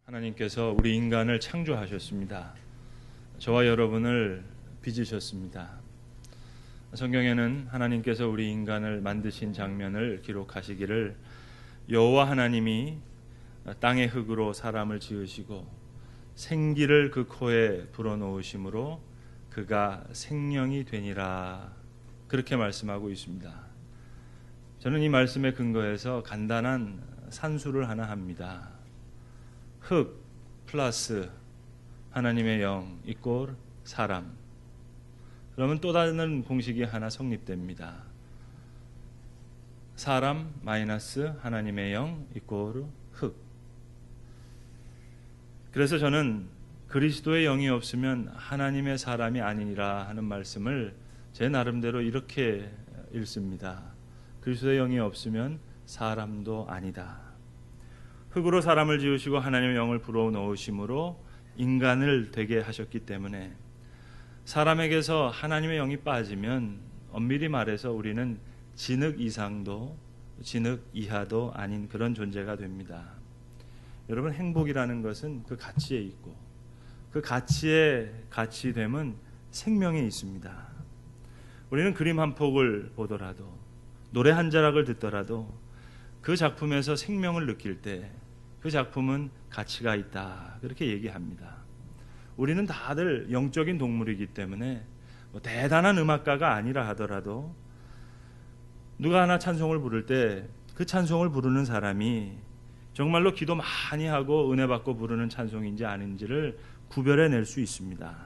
하나님께서 우리 인간을 창조하셨습니다. 저와 여러분을 빚으셨습니다. 성경에는 하나님께서 우리 인간을 만드신 장면을 기록하시기를 여호와 하나님이 땅의 흙으로 사람을 지으시고 생기를 그 코에 불어넣으심으로 그가 생명이 되니라, 그렇게 말씀하고 있습니다. 저는 이 말씀에 근거해서 간단한 산수를 하나 합니다. 흙 플러스 하나님의 영 이꼴 사람. 그러면 또 다른 공식이 하나 성립됩니다. 사람 마이너스 하나님의 영 이꼴 흙. 그래서 저는 그리스도의 영이 없으면 하나님의 사람이 아니니라 하는 말씀을 제 나름대로 이렇게 읽습니다. 그리스도의 영이 없으면 사람도 아니다. 흙으로 사람을 지으시고 하나님의 영을 불어넣으심으로 인간을 되게 하셨기 때문에 사람에게서 하나님의 영이 빠지면 엄밀히 말해서 우리는 진흙 이상도 진흙 이하도 아닌 그런 존재가 됩니다. 여러분, 행복이라는 것은 그 가치에 있고 그 가치의 가치됨은 생명에 있습니다. 우리는 그림 한 폭을 보더라도 노래 한 자락을 듣더라도 그 작품에서 생명을 느낄 때 그 작품은 가치가 있다, 그렇게 얘기합니다. 우리는 다들 영적인 동물이기 때문에 대단한 음악가가 아니라 하더라도 누가 하나 찬송을 부를 때 그 찬송을 부르는 사람이 정말로 기도 많이 하고 은혜 받고 부르는 찬송인지 아닌지를 구별해낼 수 있습니다.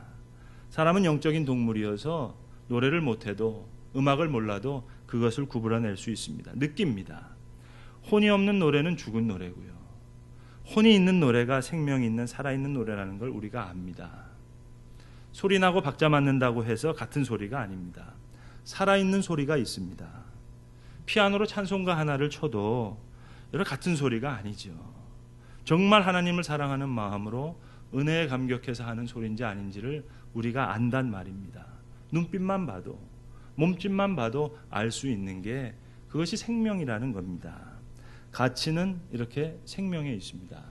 사람은 영적인 동물이어서 노래를 못해도 음악을 몰라도 그것을 구분해낼 수 있습니다. 느낍니다. 혼이 없는 노래는 죽은 노래고요, 혼이 있는 노래가 생명이 있는 살아있는 노래라는 걸 우리가 압니다. 소리 나고 박자 맞는다고 해서 같은 소리가 아닙니다. 살아있는 소리가 있습니다. 피아노로 찬송가 하나를 쳐도 여러 같은 소리가 아니죠. 정말 하나님을 사랑하는 마음으로 은혜에 감격해서 하는 소리인지 아닌지를 우리가 안단 말입니다. 눈빛만 봐도 몸짓만 봐도 알 수 있는 게 그것이 생명이라는 겁니다. 가치는 이렇게 생명에 있습니다.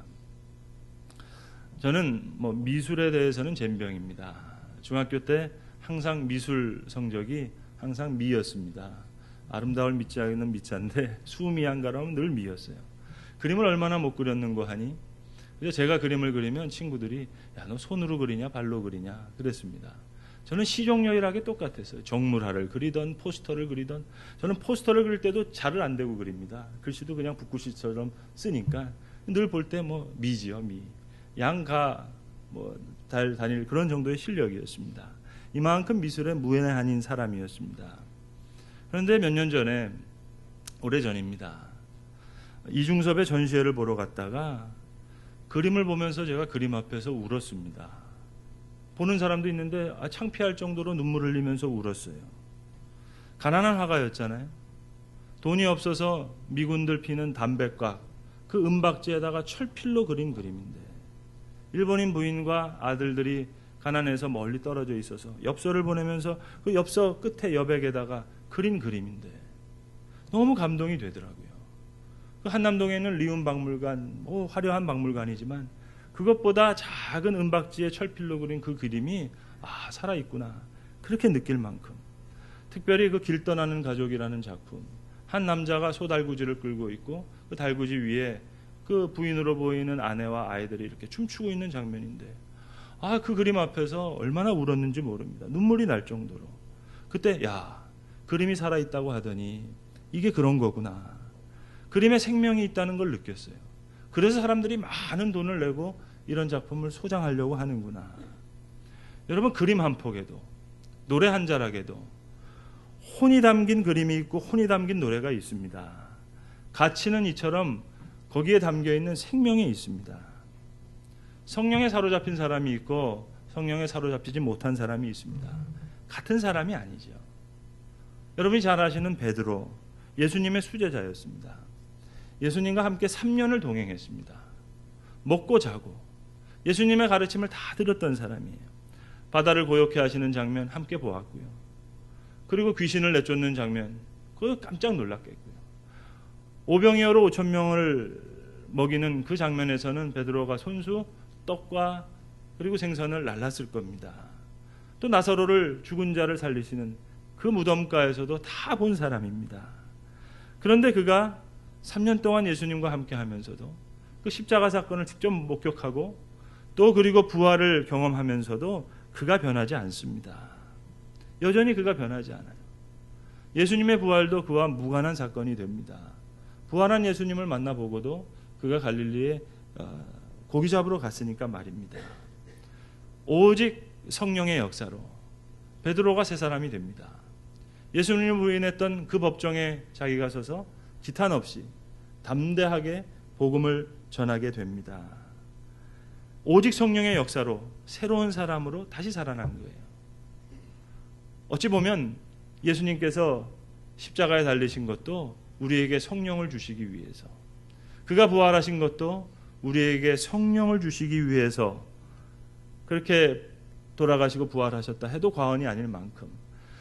저는 미술에 대해서는 젬병입니다. 중학교 때 항상 미술 성적이 항상 미였습니다. 아름다울 미자는 미자인데 수미양가라면 늘 미였어요. 그림을 얼마나 못 그렸는고 하니 그래서 제가 그림을 그리면 친구들이 야, 너 손으로 그리냐 발로 그리냐 그랬습니다. 저는 시종여일하게 똑같았어요. 정물화를 그리던 포스터를 그리던, 저는 포스터를 그릴 때도 잘을 안 대고 그립니다. 글씨도 그냥 붓글씨처럼 쓰니까 늘 볼 때 미지요, 미. 양가 다닐 그런 정도의 실력이었습니다. 이만큼 미술에 무한한 사람이었습니다. 그런데 몇 년 전에, 오래전입니다, 이중섭의 전시회를 보러 갔다가 그림을 보면서 제가 그림 앞에서 울었습니다. 보는 사람도 있는데 창피할 정도로 눈물 흘리면서 울었어요. 가난한 화가였잖아요. 돈이 없어서 미군들 피는 담뱃각 그 은박지에다가 철필로 그린 그림인데 일본인 부인과 아들들이 가난해서 멀리 떨어져 있어서 엽서를 보내면서 그 엽서 끝에 여백에다가 그린 그림인데 너무 감동이 되더라고요. 그 한남동에 있는 리움박물관, 화려한 박물관이지만 그것보다 작은 은박지에 철필로 그린 그 그림이 살아있구나, 그렇게 느낄 만큼. 특별히 그 길 떠나는 가족이라는 작품, 한 남자가 소달구지를 끌고 있고 그 달구지 위에 그 부인으로 보이는 아내와 아이들이 이렇게 춤추고 있는 장면인데 그 그림 앞에서 얼마나 울었는지 모릅니다. 눈물이 날 정도로. 그때 그림이 살아있다고 하더니 이게 그런 거구나, 그림에 생명이 있다는 걸 느꼈어요. 그래서 사람들이 많은 돈을 내고 이런 작품을 소장하려고 하는구나. 여러분, 그림 한 폭에도 노래 한 자락에도 혼이 담긴 그림이 있고 혼이 담긴 노래가 있습니다. 가치는 이처럼 거기에 담겨있는 생명에 있습니다. 성령에 사로잡힌 사람이 있고 성령에 사로잡히지 못한 사람이 있습니다. 같은 사람이 아니죠. 여러분이 잘 아시는 베드로, 예수님의 수제자였습니다. 예수님과 함께 3년을 동행했습니다. 먹고 자고 예수님의 가르침을 다 들었던 사람이에요. 바다를 고요케 하시는 장면 함께 보았고요. 그리고 귀신을 내쫓는 장면, 그거 깜짝 놀랐겠고요. 오병이어로 5,000명을 먹이는 그 장면에서는 베드로가 손수 떡과 그리고 생선을 날랐을 겁니다. 또 나사로를 죽은 자를 살리시는 그 무덤가에서도 다 본 사람입니다. 그런데 그가 3년 동안 예수님과 함께 하면서도 그 십자가 사건을 직접 목격하고 또 그리고 부활을 경험하면서도 그가 변하지 않습니다. 여전히 그가 변하지 않아요. 예수님의 부활도 그와 무관한 사건이 됩니다. 부활한 예수님을 만나보고도 그가 갈릴리에 고기 잡으러 갔으니까 말입니다. 오직 성령의 역사로 베드로가 새 사람이 됩니다. 예수님을 부인했던 그 법정에 자기가 서서 기탄 없이 담대하게 복음을 전하게 됩니다. 오직 성령의 역사로 새로운 사람으로 다시 살아난 거예요. 어찌 보면 예수님께서 십자가에 달리신 것도 우리에게 성령을 주시기 위해서, 그가 부활하신 것도 우리에게 성령을 주시기 위해서 그렇게 돌아가시고 부활하셨다 해도 과언이 아닐 만큼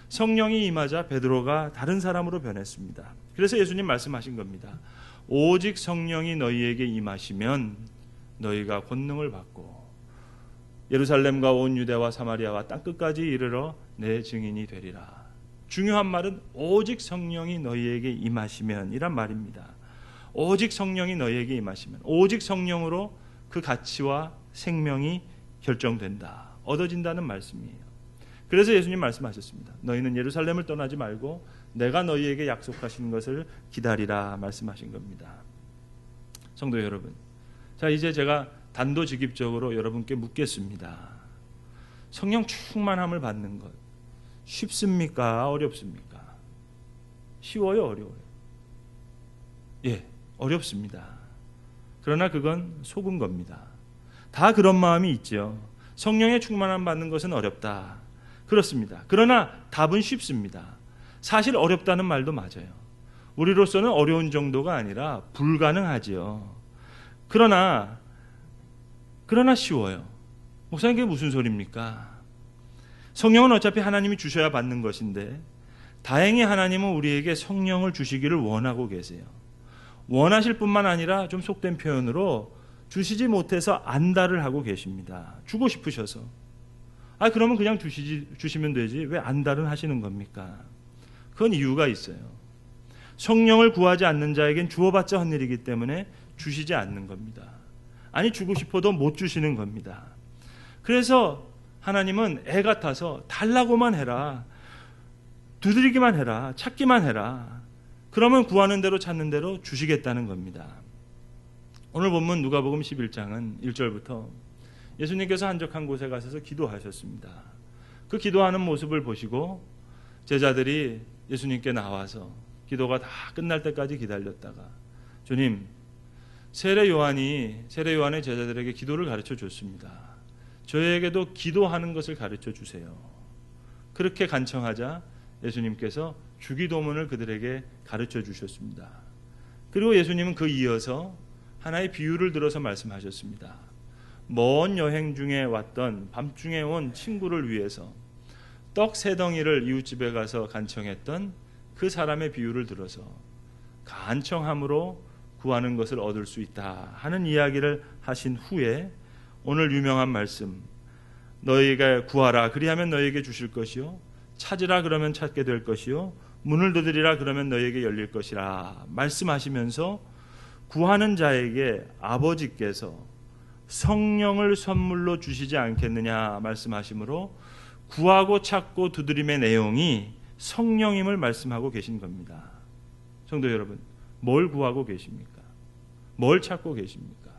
성령이 임하자 베드로가 다른 사람으로 변했습니다. 그래서 예수님 말씀하신 겁니다. 오직 성령이 너희에게 임하시면 너희가 권능을 받고 예루살렘과 온 유대와 사마리아와 땅끝까지 이르러 내 증인이 되리라. 중요한 말은 오직 성령이 너희에게 임하시면 이란 말입니다. 오직 성령이 너희에게 임하시면, 오직 성령으로 그 가치와 생명이 결정된다, 얻어진다는 말씀이에요. 그래서 예수님 말씀하셨습니다. 너희는 예루살렘을 떠나지 말고 내가 너희에게 약속하신 것을 기다리라 말씀하신 겁니다. 성도 여러분, 자, 이제 제가 단도직입적으로 여러분께 묻겠습니다. 성령 충만함을 받는 것 쉽습니까? 어렵습니까? 쉬워요? 어려워요? 예, 어렵습니다. 그러나 그건 속은 겁니다. 다 그런 마음이 있죠. 성령의 충만함 받는 것은 어렵다. 그렇습니다. 그러나 답은 쉽습니다. 사실 어렵다는 말도 맞아요. 우리로서는 어려운 정도가 아니라 불가능하지요. 그러나 쉬워요. 목사님, 그게 무슨 소리입니까? 성령은 어차피 하나님이 주셔야 받는 것인데 다행히 하나님은 우리에게 성령을 주시기를 원하고 계세요. 원하실 뿐만 아니라 좀 속된 표현으로 주시지 못해서 안달을 하고 계십니다. 주고 싶으셔서. 그러면 그냥 주시면 되지 왜 안달은 하시는 겁니까? 그건 이유가 있어요. 성령을 구하지 않는 자에겐 주어봤자 헛일이기 때문에 주시지 않는 겁니다. 아니, 주고 싶어도 못 주시는 겁니다. 그래서 하나님은 애 같아서 달라고만 해라, 두드리기만 해라, 찾기만 해라. 그러면 구하는 대로 찾는 대로 주시겠다는 겁니다. 오늘 본문 누가복음 11장은 1절부터 예수님께서 한적한 곳에 가셔서 기도하셨습니다. 그 기도하는 모습을 보시고 제자들이 예수님께 나와서 기도가 다 끝날 때까지 기다렸다가, 주님, 세례 요한의 제자들에게 기도를 가르쳐 줬습니다. 저에게도 기도하는 것을 가르쳐 주세요. 그렇게 간청하자 예수님께서 주기도문을 그들에게 가르쳐 주셨습니다. 그리고 예수님은 그 이어서 하나의 비유를 들어서 말씀하셨습니다. 먼 여행 중에 왔던 밤중에 온 친구를 위해서 떡 3덩이를 이웃집에 가서 간청했던 그 사람의 비유를 들어서 간청함으로 구하는 것을 얻을 수 있다 하는 이야기를 하신 후에 오늘 유명한 말씀, 너희가 구하라 그리하면 너희에게 주실 것이요, 찾으라 그러면 찾게 될 것이요, 문을 두드리라 그러면 너희에게 열릴 것이라 말씀하시면서 구하는 자에게 아버지께서 성령을 선물로 주시지 않겠느냐 말씀하시므로 구하고 찾고 두드림의 내용이 성령임을 말씀하고 계신 겁니다. 성도 여러분, 뭘 구하고 계십니까? 뭘 찾고 계십니까?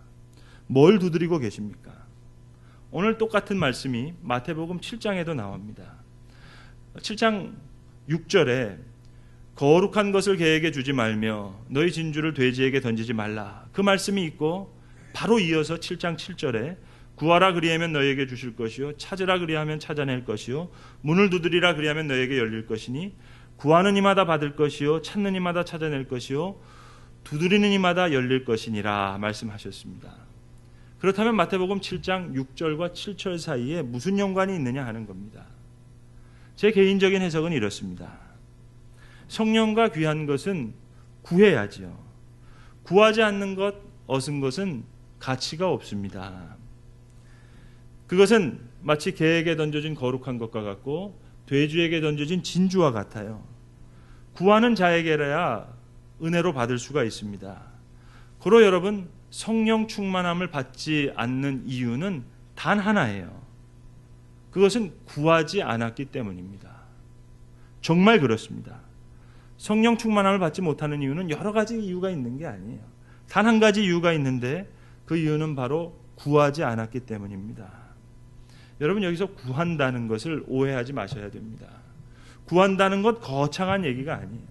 뭘 두드리고 계십니까? 오늘 똑같은 말씀이 마태복음 7장에도 나옵니다. 7장 6절에 거룩한 것을 개에게 주지 말며 너희 진주를 돼지에게 던지지 말라, 그 말씀이 있고 바로 이어서 7장 7절에 구하라 그리하면 너희에게 주실 것이요, 찾으라 그리하면 찾아낼 것이요, 문을 두드리라 그리하면 너희에게 열릴 것이니 구하는 이마다 받을 것이요, 찾는 이마다 찾아낼 것이요, 두드리는 이마다 열릴 것이니라 말씀하셨습니다. 그렇다면 마태복음 7장 6절과 7절 사이에 무슨 연관이 있느냐 하는 겁니다. 제 개인적인 해석은 이렇습니다. 성령과 귀한 것은 구해야지요. 구하지 않는 것 얻은 것은 가치가 없습니다. 그것은 마치 개에게 던져진 거룩한 것과 같고 돼지에게 던져진 진주와 같아요. 구하는 자에게라야 은혜로 받을 수가 있습니다. 그러 여러분, 성령 충만함을 받지 않는 이유는 단 하나예요. 그것은 구하지 않았기 때문입니다. 정말 그렇습니다. 성령 충만함을 받지 못하는 이유는 여러 가지 이유가 있는 게 아니에요. 단 한 가지 이유가 있는데 그 이유는 바로 구하지 않았기 때문입니다. 여러분, 여기서 구한다는 것을 오해하지 마셔야 됩니다. 구한다는 것 거창한 얘기가 아니에요.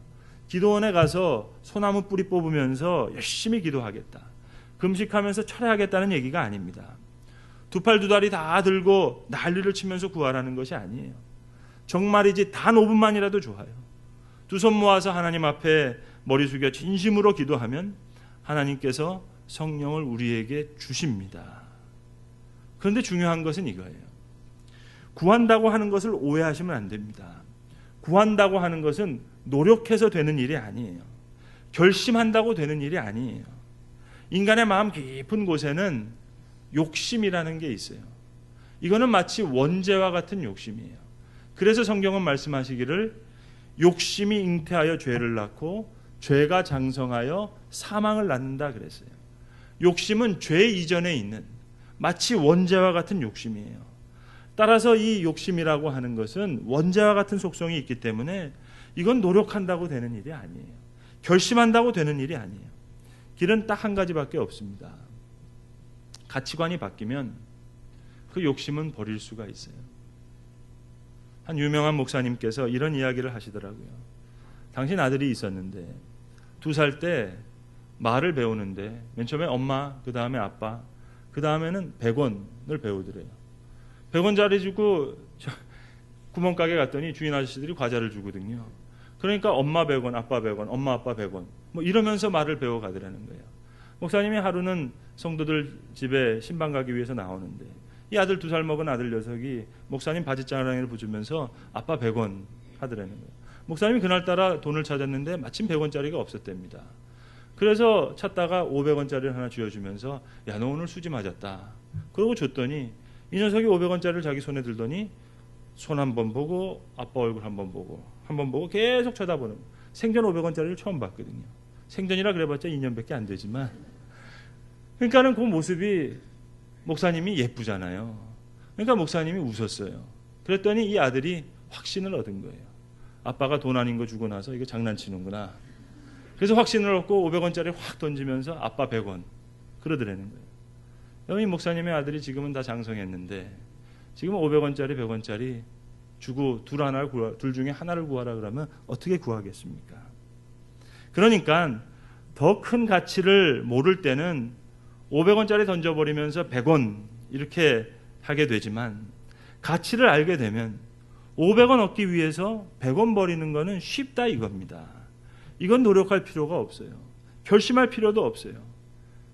기도원에 가서 소나무 뿌리 뽑으면서 열심히 기도하겠다, 금식하면서 철회하겠다는 얘기가 아닙니다. 두 팔 두 다리 다 들고 난리를 치면서 구하라는 것이 아니에요. 정말이지 단 5분만이라도 좋아요. 두 손 모아서 하나님 앞에 머리 숙여 진심으로 기도하면 하나님께서 성령을 우리에게 주십니다. 그런데 중요한 것은 이거예요. 구한다고 하는 것을 오해하시면 안 됩니다. 구한다고 하는 것은 노력해서 되는 일이 아니에요. 결심한다고 되는 일이 아니에요. 인간의 마음 깊은 곳에는 욕심이라는 게 있어요. 이거는 마치 원죄와 같은 욕심이에요. 그래서 성경은 말씀하시기를 욕심이 잉태하여 죄를 낳고 죄가 장성하여 사망을 낳는다 그랬어요. 욕심은 죄 이전에 있는 마치 원죄와 같은 욕심이에요. 따라서 이 욕심이라고 하는 것은 원죄와 같은 속성이 있기 때문에 이건 노력한다고 되는 일이 아니에요. 결심한다고 되는 일이 아니에요. 길은 딱 한 가지밖에 없습니다. 가치관이 바뀌면 그 욕심은 버릴 수가 있어요. 한 유명한 목사님께서 이런 이야기를 하시더라고요. 당신 아들이 있었는데 2살 때 말을 배우는데 맨 처음에 엄마, 그 다음에 아빠, 그 다음에는 100원을 배우더래요. 100원짜리 주고 구멍가게 갔더니 주인 아저씨들이 과자를 주거든요. 그러니까 엄마 100원, 아빠 100원, 엄마 아빠 100원 뭐 이러면서 말을 배워가더라는 거예요. 목사님이 하루는 성도들 집에 신방 가기 위해서 나오는데 이 아들 2살 먹은 아들 녀석이 목사님 바지장랑이를 부주면서 아빠 100원 하더라는 거예요. 목사님이 그날따라 돈을 찾았는데 마침 100원짜리가 없었답니다. 그래서 찾다가 500원짜리를 하나 쥐어주면서 야, 너 오늘 수지 맞았다. 그러고 줬더니 이 녀석이 500원짜리를 자기 손에 들더니 손 한 번 보고 아빠 얼굴 한 번 보고 계속 쳐다보는, 생전 500원짜리를 처음 봤거든요. 생전이라 그래봤자 2년밖에 안 되지만, 그러니까는 그 모습이 목사님이 예쁘잖아요. 그러니까 목사님이 웃었어요. 그랬더니 이 아들이 확신을 얻은 거예요. 아빠가 돈 아닌 거 주고 나서 이거 장난치는구나. 그래서 확신을 얻고 500원짜리 확 던지면서 아빠 100원 그러더라는 거예요. 여기 목사님의 아들이 지금은 다 장성했는데 지금 500원짜리 100원짜리 주고 둘 중에 하나를 구하라 그러면 어떻게 구하겠습니까? 그러니까 더 큰 가치를 모를 때는 500원짜리 던져버리면서 100원 이렇게 하게 되지만 가치를 알게 되면 500원 얻기 위해서 100원 버리는 거는 쉽다 이겁니다. 이건 노력할 필요가 없어요. 결심할 필요도 없어요.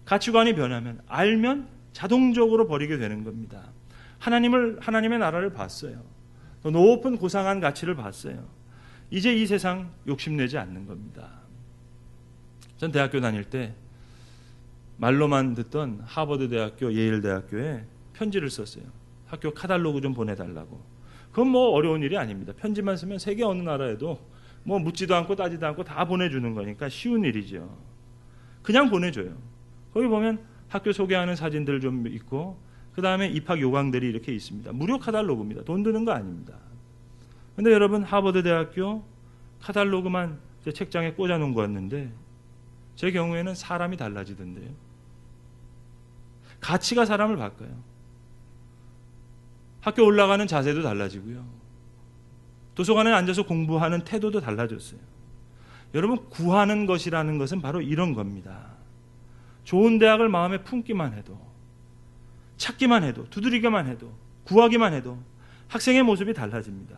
가치관이 변하면, 알면 자동적으로 버리게 되는 겁니다. 하나님의 나라를 봤어요. 더 높은 고상한 가치를 봤어요. 이제 이 세상 욕심내지 않는 겁니다. 전 대학교 다닐 때 말로만 듣던 하버드 대학교, 예일 대학교에 편지를 썼어요. 학교 카탈로그 좀 보내달라고. 그건 뭐 어려운 일이 아닙니다. 편지만 쓰면 세계 어느 나라에도 뭐 묻지도 않고 따지도 않고 다 보내주는 거니까 쉬운 일이죠. 그냥 보내줘요. 거기 보면 학교 소개하는 사진들 좀 있고 그 다음에 입학 요강들이 이렇게 있습니다. 무료 카탈로그입니다. 돈 드는 거 아닙니다. 그런데 여러분, 하버드 대학교 카탈로그만 제 책장에 꽂아놓은 거였는데 제 경우에는 사람이 달라지던데요. 가치가 사람을 바꿔요. 학교 올라가는 자세도 달라지고요. 도서관에 앉아서 공부하는 태도도 달라졌어요. 여러분, 구하는 것이라는 것은 바로 이런 겁니다. 좋은 대학을 마음에 품기만 해도, 찾기만 해도, 두드리기만 해도, 구하기만 해도 학생의 모습이 달라집니다.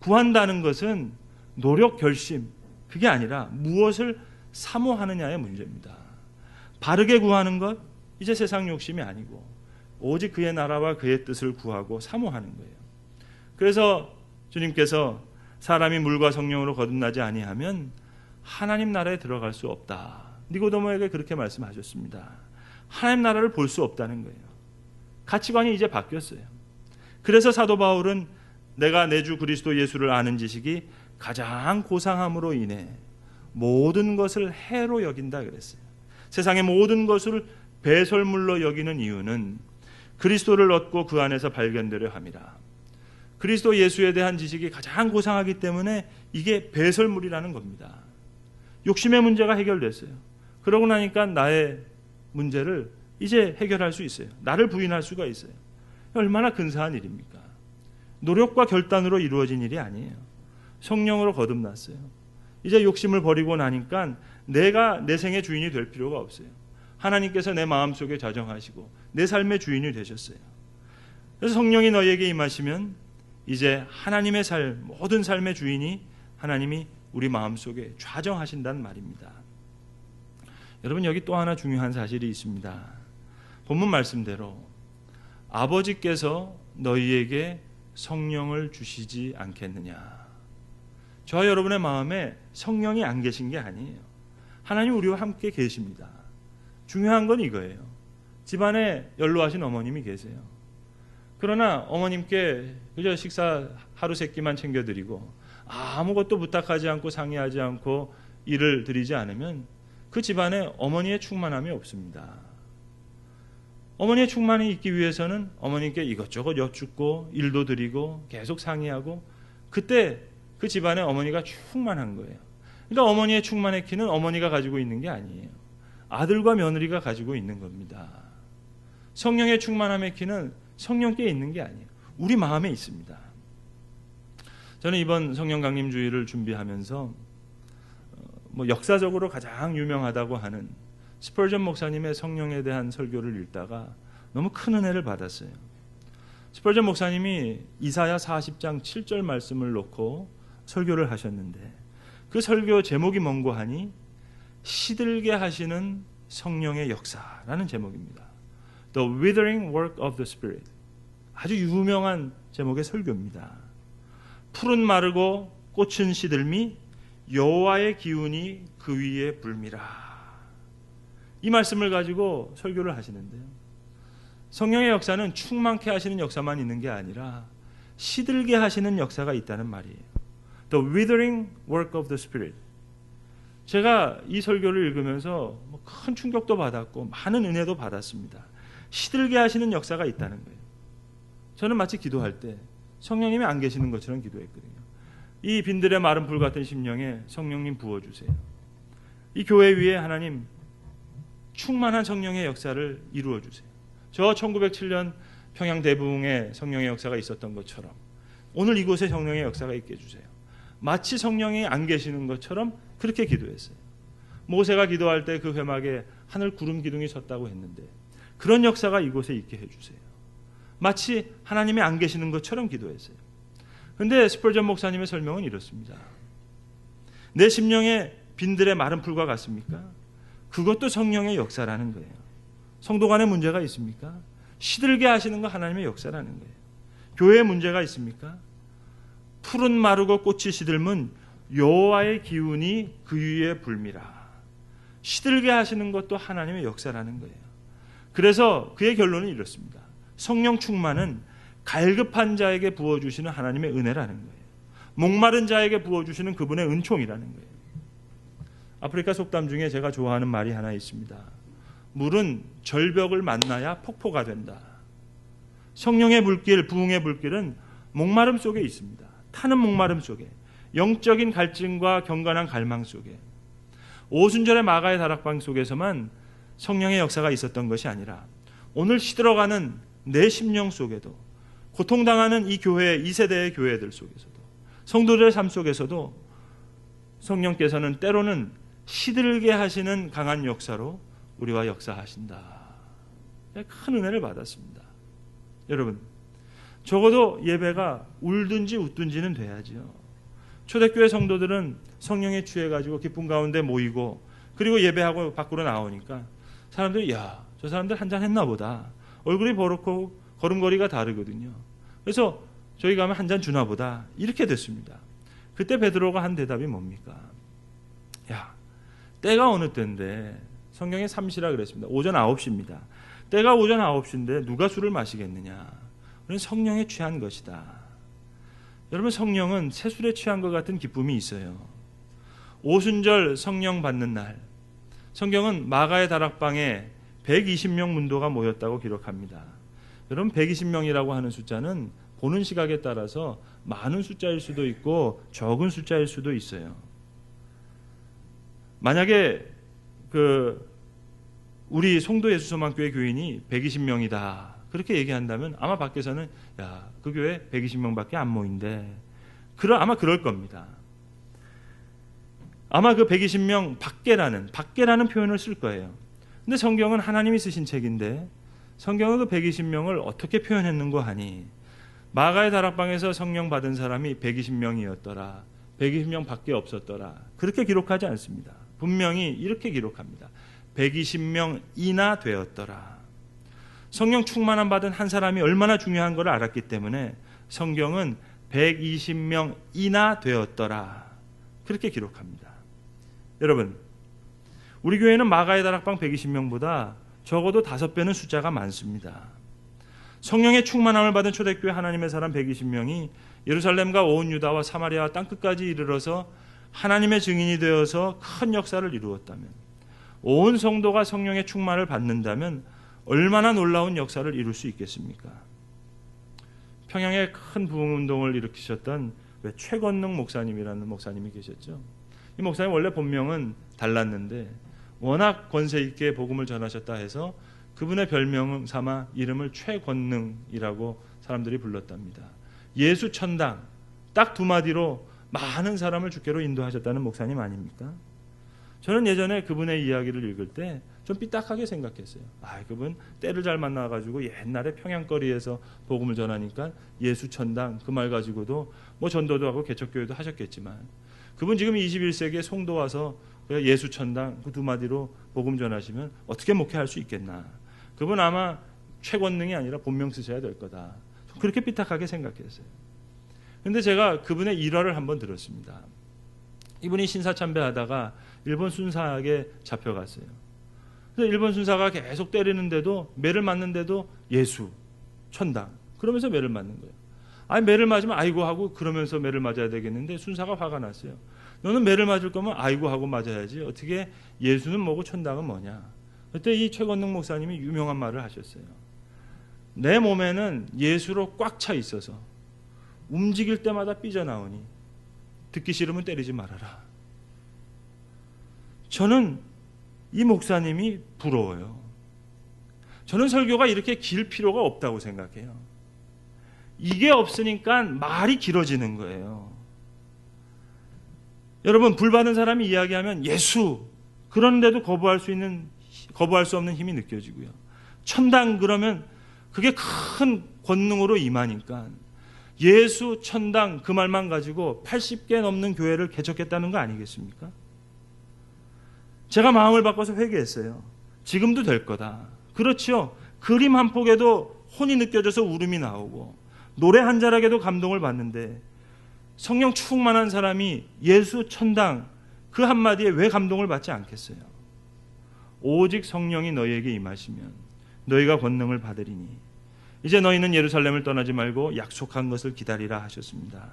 구한다는 것은 노력, 결심, 그게 아니라 무엇을 사모하느냐의 문제입니다. 바르게 구하는 것, 이제 세상 욕심이 아니고 오직 그의 나라와 그의 뜻을 구하고 사모하는 거예요. 그래서 주님께서 사람이 물과 성령으로 거듭나지 아니하면 하나님 나라에 들어갈 수 없다 니고데모에게 그렇게 말씀하셨습니다. 하나님 나라를 볼 수 없다는 거예요. 가치관이 이제 바뀌었어요. 그래서 사도 바울은 내가 내 주 그리스도 예수를 아는 지식이 가장 고상함으로 인해 모든 것을 해로 여긴다 그랬어요. 세상의 모든 것을 배설물로 여기는 이유는 그리스도를 얻고 그 안에서 발견되려 함이라. 그리스도 예수에 대한 지식이 가장 고상하기 때문에 이게 배설물이라는 겁니다. 욕심의 문제가 해결됐어요. 그러고 나니까 나의 문제를 이제 해결할 수 있어요. 나를 부인할 수가 있어요. 얼마나 근사한 일입니까? 노력과 결단으로 이루어진 일이 아니에요. 성령으로 거듭났어요. 이제 욕심을 버리고 나니까 내가 내 생의 주인이 될 필요가 없어요. 하나님께서 내 마음속에 자정하시고 내 삶의 주인이 되셨어요. 그래서 성령이 너희에게 임하시면 이제 하나님의 삶, 모든 삶의 주인이 하나님이 우리 마음속에 좌정하신다는 말입니다. 여러분, 여기 또 하나 중요한 사실이 있습니다. 본문 말씀대로 아버지께서 너희에게 성령을 주시지 않겠느냐. 저와 여러분의 마음에 성령이 안 계신 게 아니에요. 하나님 우리와 함께 계십니다. 중요한 건 이거예요. 집안에 연로하신 어머님이 계세요. 그러나 어머님께 그저 식사 하루 세 끼만 챙겨드리고 아무것도 부탁하지 않고 상의하지 않고 일을 드리지 않으면 그 집안에 어머니의 충만함이 없습니다. 어머니의 충만이 있기 위해서는 어머님께 이것저것 여쭙고 일도 드리고 계속 상의하고 그때 그 집안에 어머니가 충만한 거예요. 그러니까 어머니의 충만의 키는 어머니가 가지고 있는 게 아니에요. 아들과 며느리가 가지고 있는 겁니다. 성령의 충만함의 키는 성령께 있는 게 아니에요. 우리 마음에 있습니다. 저는 이번 성령 강림 주일을 준비하면서 역사적으로 가장 유명하다고 하는 스펄전 목사님의 성령에 대한 설교를 읽다가 너무 큰 은혜를 받았어요. 스펄전 목사님이 이사야 40장 7절 말씀을 놓고 설교를 하셨는데 그 설교 제목이 뭔고 하니 시들게 하시는 성령의 역사라는 제목입니다. The Withering Work of the Spirit. 아주 유명한 제목의 설교입니다. 풀은 마르고 꽃은 시들미 여호와의 기운이 그 위에 불미라. 이 말씀을 가지고 설교를 하시는데요. 성령의 역사는 충만케 하시는 역사만 있는 게 아니라 시들게 하시는 역사가 있다는 말이에요. The withering work of the Spirit. 제가 이 설교를 읽으면서 큰 충격도 받았고 많은 은혜도 받았습니다. 시들게 하시는 역사가 있다는 거예요. 저는 마치 기도할 때 성령님이 안 계시는 것처럼 기도했거든요. 이 빈들의 마른 불 같은 심령에 성령님 부어주세요. 이 교회 위에 하나님 충만한 성령의 역사를 이루어주세요. 저 1907년 평양 대붕에 성령의 역사가 있었던 것처럼 오늘 이곳에 성령의 역사가 있게 해주세요. 마치 성령이 안 계시는 것처럼 그렇게 기도했어요. 모세가 기도할 때 그 회막에 하늘 구름 기둥이 섰다고 했는데 그런 역사가 이곳에 있게 해주세요. 마치 하나님이 안 계시는 것처럼 기도했어요. 그런데 스펄전 목사님의 설명은 이렇습니다. 내 심령에 빈들의 마른 풀과 같습니까? 그것도 성령의 역사라는 거예요. 성도 간에 문제가 있습니까? 시들게 하시는 거 하나님의 역사라는 거예요. 교회에 문제가 있습니까? 풀은 마르고 꽃이 시들면 여호와의 기운이 그 위에 불미라. 시들게 하시는 것도 하나님의 역사라는 거예요. 그래서 그의 결론은 이렇습니다. 성령 충만은 갈급한 자에게 부어주시는 하나님의 은혜라는 거예요. 목마른 자에게 부어주시는 그분의 은총이라는 거예요. 아프리카 속담 중에 제가 좋아하는 말이 하나 있습니다. 물은 절벽을 만나야 폭포가 된다. 성령의 물길, 부흥의 물길은 목마름 속에 있습니다. 타는 목마름 속에, 영적인 갈증과 경건한 갈망 속에, 오순절의 마가의 다락방 속에서만 성령의 역사가 있었던 것이 아니라 오늘 시들어가는 내 심령 속에도, 고통당하는 이 교회, 이 세대의 교회들 속에서도, 성도들의 삶 속에서도 성령께서는 때로는 시들게 하시는 강한 역사로 우리와 역사하신다. 큰 은혜를 받았습니다. 여러분, 적어도 예배가 울든지 웃든지는 돼야지요. 초대교회 성도들은 성령에 취해가지고 기쁨 가운데 모이고 그리고 예배하고 밖으로 나오니까 사람들이 야, 저 사람들 한잔 했나 보다. 얼굴이 버럭고 걸음걸이가 다르거든요. 그래서 저희 가면 한잔 주나 보다. 이렇게 됐습니다. 그때 베드로가 한 대답이 뭡니까? 야, 때가 어느 때인데 성경에 3시라 그랬습니다. 오전 9시입니다. 때가 오전 9시인데 누가 술을 마시겠느냐? 그건 성령에 취한 것이다. 여러분, 성령은 새술에 취한 것 같은 기쁨이 있어요. 오순절 성령 받는 날, 성경은 마가의 다락방에 120명 문도가 모였다고 기록합니다. 여러분, 120명이라고 하는 숫자는 보는 시각에 따라서 많은 숫자일 수도 있고 적은 숫자일 수도 있어요. 만약에 우리 송도 예수소망교회 교인이 120명이다 그렇게 얘기한다면 아마 밖에서는 야, 그 교회 120명밖에 안 모인대. 아마 그럴 겁니다. 아마 그 120명 밖에라는 표현을 쓸 거예요. 근데 성경은 하나님이 쓰신 책인데 성경은 그 120명을 어떻게 표현했는고 하니 마가의 다락방에서 성령 받은 사람이 120명이었더라. 120명 밖에 없었더라. 그렇게 기록하지 않습니다. 분명히 이렇게 기록합니다. 120명이나 되었더라. 성령 충만함 받은 한 사람이 얼마나 중요한 걸 알았기 때문에 성경은 120명이나 되었더라. 그렇게 기록합니다. 여러분, 우리 교회는 마가의 다락방 120명보다 적어도 5배는 숫자가 많습니다. 성령의 충만함을 받은 초대교회 하나님의 사람 120명이 예루살렘과 온 유다와 사마리아와 땅끝까지 이르러서 하나님의 증인이 되어서 큰 역사를 이루었다면, 온 성도가 성령의 충만을 받는다면 얼마나 놀라운 역사를 이룰 수 있겠습니까? 평양에 큰 부흥운동을 일으키셨던 최건능 목사님이라는 목사님이 계셨죠. 이 목사님 원래 본명은 달랐는데 워낙 권세 있게 복음을 전하셨다 해서 그분의 별명 삼아 이름을 최권능이라고 사람들이 불렀답니다. 예수 천당, 딱 2마디로 많은 사람을 주께로 인도하셨다는 목사님 아닙니까? 저는 예전에 그분의 이야기를 읽을 때 좀 삐딱하게 생각했어요. 그분 때를 잘 만나가지고 옛날에 평양거리에서 복음을 전하니까 예수 천당 그 말 가지고도 뭐 전도도 하고 개척교회도 하셨겠지만 그분 지금 21세기에 송도 와서 예수 천당 그 2마디로 복음 전하시면 어떻게 목회할 수 있겠나. 그분 아마 최권능이 아니라 본명 쓰셔야 될 거다. 그렇게 삐딱하게 생각했어요. 그런데 제가 그분의 일화를 한번 들었습니다. 이분이 신사참배하다가 일본 순사에게 잡혀갔어요. 그래서 일본 순사가 계속 때리는데도 매를 맞는데도 예수, 천당 그러면서 매를 맞는 거예요. 매를 맞으면 아이고 하고 그러면서 매를 맞아야 되겠는데 순사가 화가 났어요. 너는 매를 맞을 거면 아이고 하고 맞아야지. 어떻게 예수는 뭐고 천당은 뭐냐. 그때 이 최건능 목사님이 유명한 말을 하셨어요. 내 몸에는 예수로 꽉 차 있어서 움직일 때마다 삐져나오니 듣기 싫으면 때리지 말아라. 저는 이 목사님이 부러워요. 저는 설교가 이렇게 길 필요가 없다고 생각해요. 이게 없으니까 말이 길어지는 거예요. 여러분, 불받은 사람이 이야기하면 예수 그런데도 거부할 수 없는 힘이 느껴지고요. 천당 그러면 그게 큰 권능으로 임하니까 예수 천당 그 말만 가지고 80개 넘는 교회를 개척했다는 거 아니겠습니까? 제가 마음을 바꿔서 회개했어요. 지금도 될 거다. 그렇지요. 그림 한 폭에도 혼이 느껴져서 울음이 나오고 노래 한 자락에도 감동을 받는데 성령 충만한 사람이 예수 천당 그 한마디에 왜 감동을 받지 않겠어요? 오직 성령이 너희에게 임하시면 너희가 권능을 받으리니 이제 너희는 예루살렘을 떠나지 말고 약속한 것을 기다리라 하셨습니다.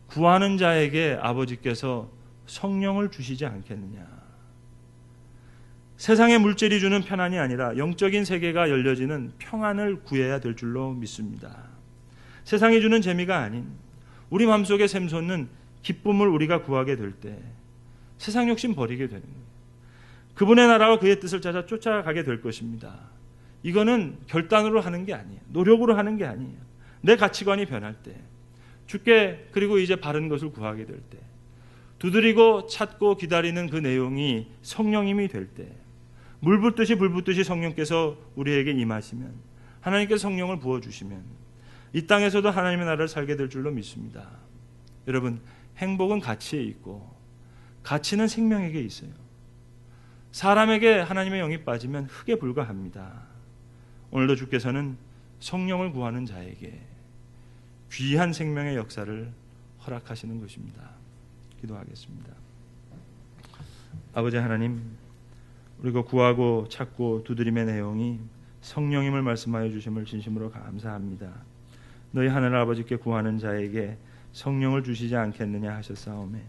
구하는 자에게 아버지께서 성령을 주시지 않겠느냐. 세상의 물질이 주는 편안이 아니라 영적인 세계가 열려지는 평안을 구해야 될 줄로 믿습니다. 세상이 주는 재미가 아닌 우리 마음속에 샘솟는 기쁨을 우리가 구하게 될 때 세상 욕심 버리게 되는 거예요. 그분의 나라와 그의 뜻을 찾아 쫓아가게 될 것입니다. 이거는 결단으로 하는 게 아니에요. 노력으로 하는 게 아니에요. 내 가치관이 변할 때 주께 그리고 이제 바른 것을 구하게 될 때 두드리고 찾고 기다리는 그 내용이 성령님이 될 때 물 붓듯이 성령께서 우리에게 임하시면 하나님께서 성령을 부어주시면 이 땅에서도 하나님의 나라를 살게 될 줄로 믿습니다. 여러분, 행복은 가치에 있고 가치는 생명에게 있어요. 사람에게 하나님의 영이 빠지면 흙에 불과합니다. 오늘도 주께서는 성령을 구하는 자에게 귀한 생명의 역사를 허락하시는 것입니다. 기도하겠습니다. 아버지 하나님, 우리가 구하고 찾고 두드림의 내용이 성령님을 말씀하여 주심을 진심으로 감사합니다. 너희 하늘 아버지께 구하는 자에게 성령을 주시지 않겠느냐 하셨사오매,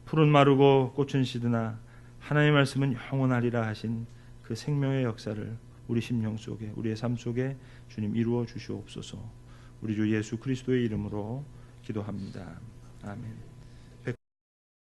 푸른 마르고 꽃은 시드나 하나님의 말씀은 영원하리라 하신 그 생명의 역사를 우리 심령 속에, 우리의 삶 속에 주님 이루어 주시옵소서. 우리 주 예수 그리스도의 이름으로 기도합니다. 아멘.